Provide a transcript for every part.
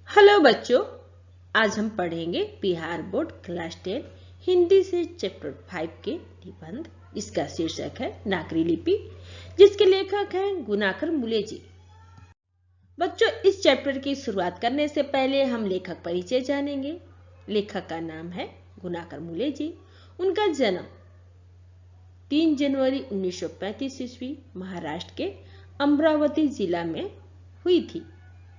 Hello बच्चों, आज हम पढ़ेंगे बिहार बोर्ड क्लास 10 हिंदी से चैप्टर 5 के निबंध। इसका शीर्षक है नागरी लिपि, जिसके लेखक हैं गुनाकर मुले जी। बच्चों, इस चैप्टर की शुरुआत करने से पहले हम लेखक परिचय जानेंगे। लेखक का नाम है गुनाकर मुले जी। उनका जन्म 3 जनवरी 1935 ईस्वी महाराष्ट्र के अमरावती जिला में हुई थी।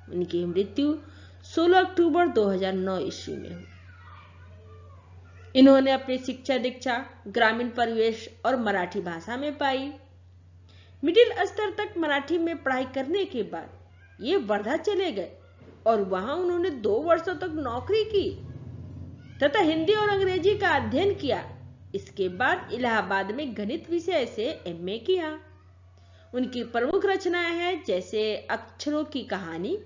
उनकी मृत्यु 16 अक्टूबर 2009 ईस्वी में हुई। इन्होंने अपनी शिक्षा दीक्षा ग्रामीण परिवेश और मराठी भाषा में पाई। मिडिल स्तर तक मराठी में पढ़ाई करने के बाद ये वर्धा चले गए और वहां उन्होंने 2 वर्षों तक नौकरी की तथा हिंदी और अंग्रेजी का अध्ययन किया। इसके बाद इलाहाबाद में गणित विषय से एमए किया। उनकी प्रमुख रचनाएं हैं जैसे अक्षरों की कहानी,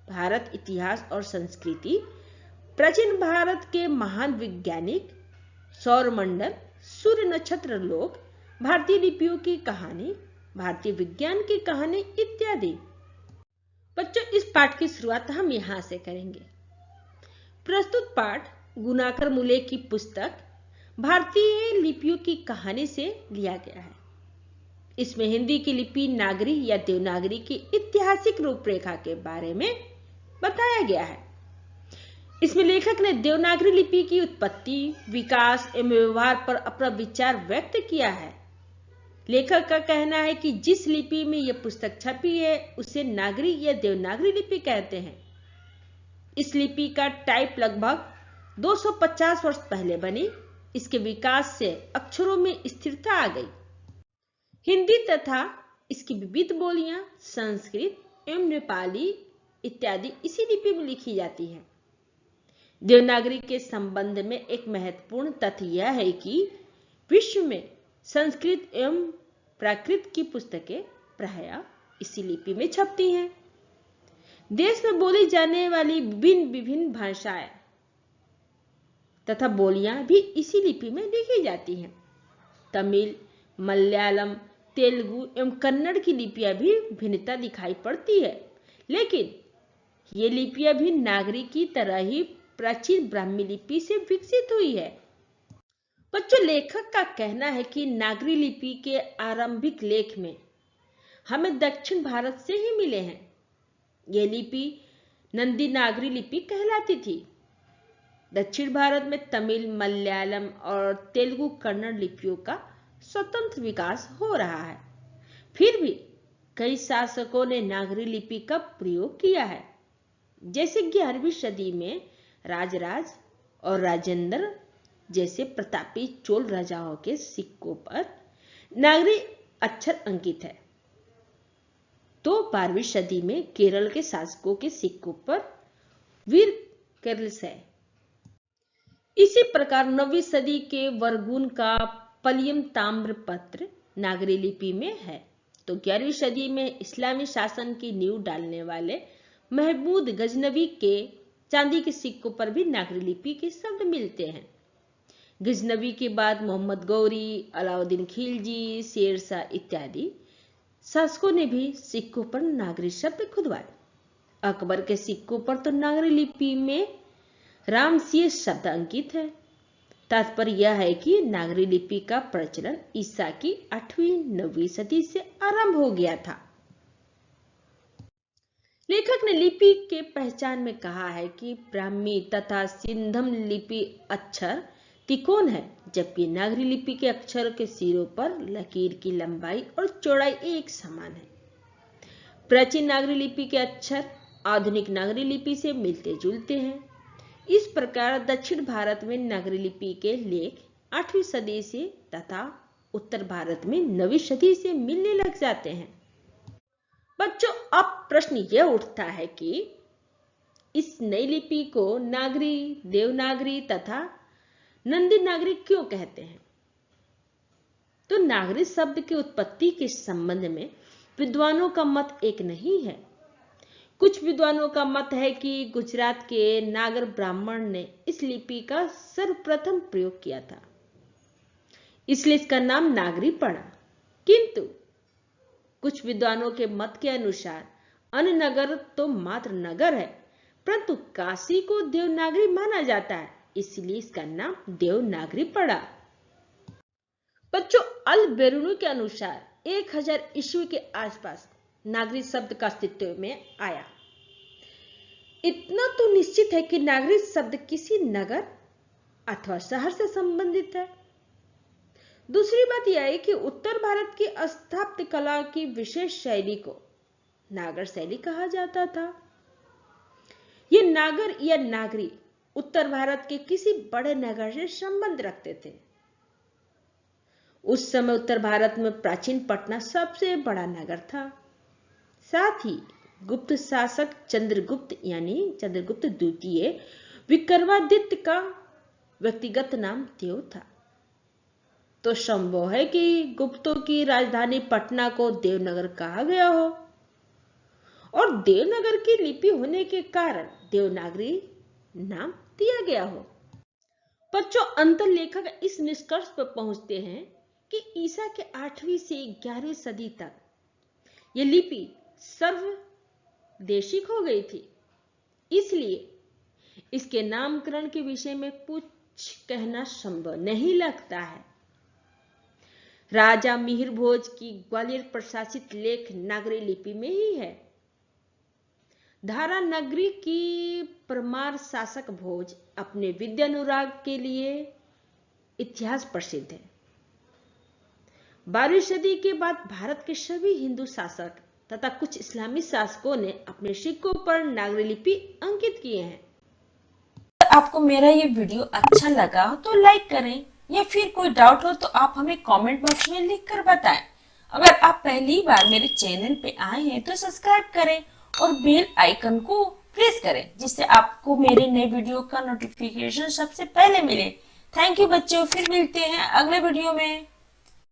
भारत इतिहास और संस्कृति, प्राचीन भारत के महान वैज्ञानिक, सौरमंडल, सूर्य नक्षत्र लोक, भारतीय लिपियों की कहानी, भारतीय विज्ञान की कहानी इत्यादि। बच्चों, इस पाठ की शुरुआत हम यहां से करेंगे। प्रस्तुत पाठ गुनाकर मुले की पुस्तक भारतीय लिपियों की कहानी से लिया गया है। इसमें हिंदी की लिपि नागरी या देवनागरी की ऐतिहासिक रूपरेखा के बारे में बताया गया है। इसमें लेखक ने देवनागरी लिपि की उत्पत्ति, विकास एवं व्यवहार पर अपना विचार व्यक्त किया है। लेखक का कहना है कि जिस लिपि में यह पुस्तक छपी है उसे नागरी या देवनागरी लिपि कहते हैं। इस लिपि का टाइप लगभग 250 वर्ष पहले बनी। इसके विकास से अक्षरों में स्थिरता आ गई। हिंदी तथा इसकी विविध बोलियां संस्कृत एवं नेपाली इत्यादि इसी लिपि में लिखी जाती है। देवनागरी के संबंध में एक महत्वपूर्ण तथ्य यह है कि विश्व में संस्कृत एवं प्राकृत की पुस्तकें प्रायः इसी लिपि में छपती हैं। देश में बोली जाने वाली विभिन्न भाषाएं तथा बोलियां भी इसी लिपि में लिखी जाती हैं। तमिल, मलयालम, तेलुगु एवं कन्नड़ की लिपियां भी भिन्नता दिखाई पड़ती है, लेकिन ये लिपियां भी नागरी की तरह ही प्राचीन ब्राह्मी लिपि से विकसित हुई है। बच्चों, लेखक का कहना है कि नागरी लिपि के आरंभिक लेख में हमें दक्षिण भारत से ही मिले हैं। यह लिपि नंदी नागरी लिपि कहलाती थी। दक्षिण भारत में तमिल, मलयालम और तेलुगु कन्नड़ लिपियों का स्वतंत्र विकास हो रहा है। फिर भी कई शासकों ने नागरी लिपि का प्रयोग किया है। जैसे 11वीं सदी में राजराज और राजेंद्र जैसे प्रतापी चोल राजाओं के सिक्कों पर नागरी अक्षर अंकित है, तो 12वीं सदी में केरल के शासकों के सिक्कों पर वीर केरल्स है। इसी प्रकार 9वीं सदी के वर्गुन का पलियम ताम्र पत्र नागरी लिपि में है, तो 11वीं सदी में इस्लामी शासन की नींव डालने वाले महमूद गजनवी के चांदी के सिक्कों पर भी नागरी लिपि के शब्द मिलते हैं। गजनवी के बाद मोहम्मद गौरी, अलाउद्दीन खिलजी, शेरशाह इत्यादि शासकों ने भी सिक्कों पर नागरी शब्द खुदवाए। अकबर के सिक्कों पर तो नागरी लिपि में रामसिंह शब्द अंकित है। तात्पर्य यह है कि नागरी लिपि का प्रचलन ईसा की 8वीं-9वीं सदी से आरंभ हो गया था। लेखक ने लिपि के पहचान में कहा है कि ब्राह्मी तथा सिंधम लिपि अक्षर तिकोण है, जबकि नागरी लिपि के अक्षर के सिरों पर लकीर की लंबाई और चौड़ाई एक समान है। प्राचीन नागरी लिपि के अक्षर आधुनिक नागरी लिपि से मिलते जुलते हैं। इस प्रकार दक्षिण भारत में नागरी लिपि के लेख 8वीं सदी से तथा उत्तर भारत में 9वीं सदी से मिलने लग जाते हैं। बच्चों, अब प्रश्न यह उठता है कि इस नई लिपि को नागरी, देवनागरी तथा नंदी नागरी क्यों कहते हैं? तो नागरी शब्द की उत्पत्ति के संबंध में विद्वानों का मत एक नहीं है। कुछ विद्वानों का मत है कि गुजरात के नागर ब्राह्मण ने इस लिपि का सर्वप्रथम प्रयोग किया था, इसलिए इसका नाम नागरी पड़ा। किंतु कुछ विद्वानों के मत के अनुसार अन्य नगर तो मात्र नगर है, परंतु काशी को देवनागरी माना जाता है, इसलिए इसका नाम देवनागरी पड़ा। बच्चों, अल बेरूनी के अनुसार 1000 ईस्वी के आसपास नागरी शब्द का अस्तित्व में आया। इतना तो निश्चित है कि नागरी शब्द किसी नगर अथवा शहर से संबंधित है। दूसरी बात यह है कि उत्तर भारत की स्थापत्य कला की विशेष शैली को नागर शैली कहा जाता था। ये नागर या नागरी उत्तर भारत के किसी बड़े नगर से संबंध रखते थे। उस समय उत्तर भारत में प्राचीन पटना सबसे बड़ा नगर था। साथ ही गुप्त शासक चंद्रगुप्त यानी चंद्रगुप्त द्वितीय विक्रमादित्य का व्यक्तिगत नाम देव था। तो संभव है कि गुप्तों की राजधानी पटना को देवनगर कहा गया हो और देवनगर की लिपि होने के कारण देवनागरी नाम दिया गया हो। बच्चों, अंतर लेखक इस निष्कर्ष पर पहुंचते हैं कि ईसा के 8वीं से 11वीं सदी तक यह लिपि सर्वदेशिक हो गई थी, इसलिए इसके नामकरण के विषय में कुछ कहना संभव नहीं लगता है। राजा मिहिर भोज की ग्वालियर प्रशासित लेख नागरी लिपि में ही है। धारा नगरी की परमार शासक भोज अपने विद्यानुराग के लिए इतिहास प्रसिद्ध है। 12वीं सदी के बाद भारत के सभी हिंदू शासक तथा कुछ इस्लामी शासकों ने अपने सिक्कों पर नागरी लिपि अंकित किए हैं। अगर आपको मेरा ये वीडियो अच्छा लगा हो तो लाइक करें, या फिर कोई डाउट हो तो आप हमें कमेंट बॉक्स में लिख कर बताएं। अगर आप पहली बार मेरे चैनल पे आए हैं तो सब्सक्राइब करें और बेल आइकन को प्रेस करें, जिससे आपको मेरे नए वीडियो का नोटिफिकेशन सबसे पहले मिले। थैंक यू बच्चों, फिर मिलते हैं अगले वीडियो में।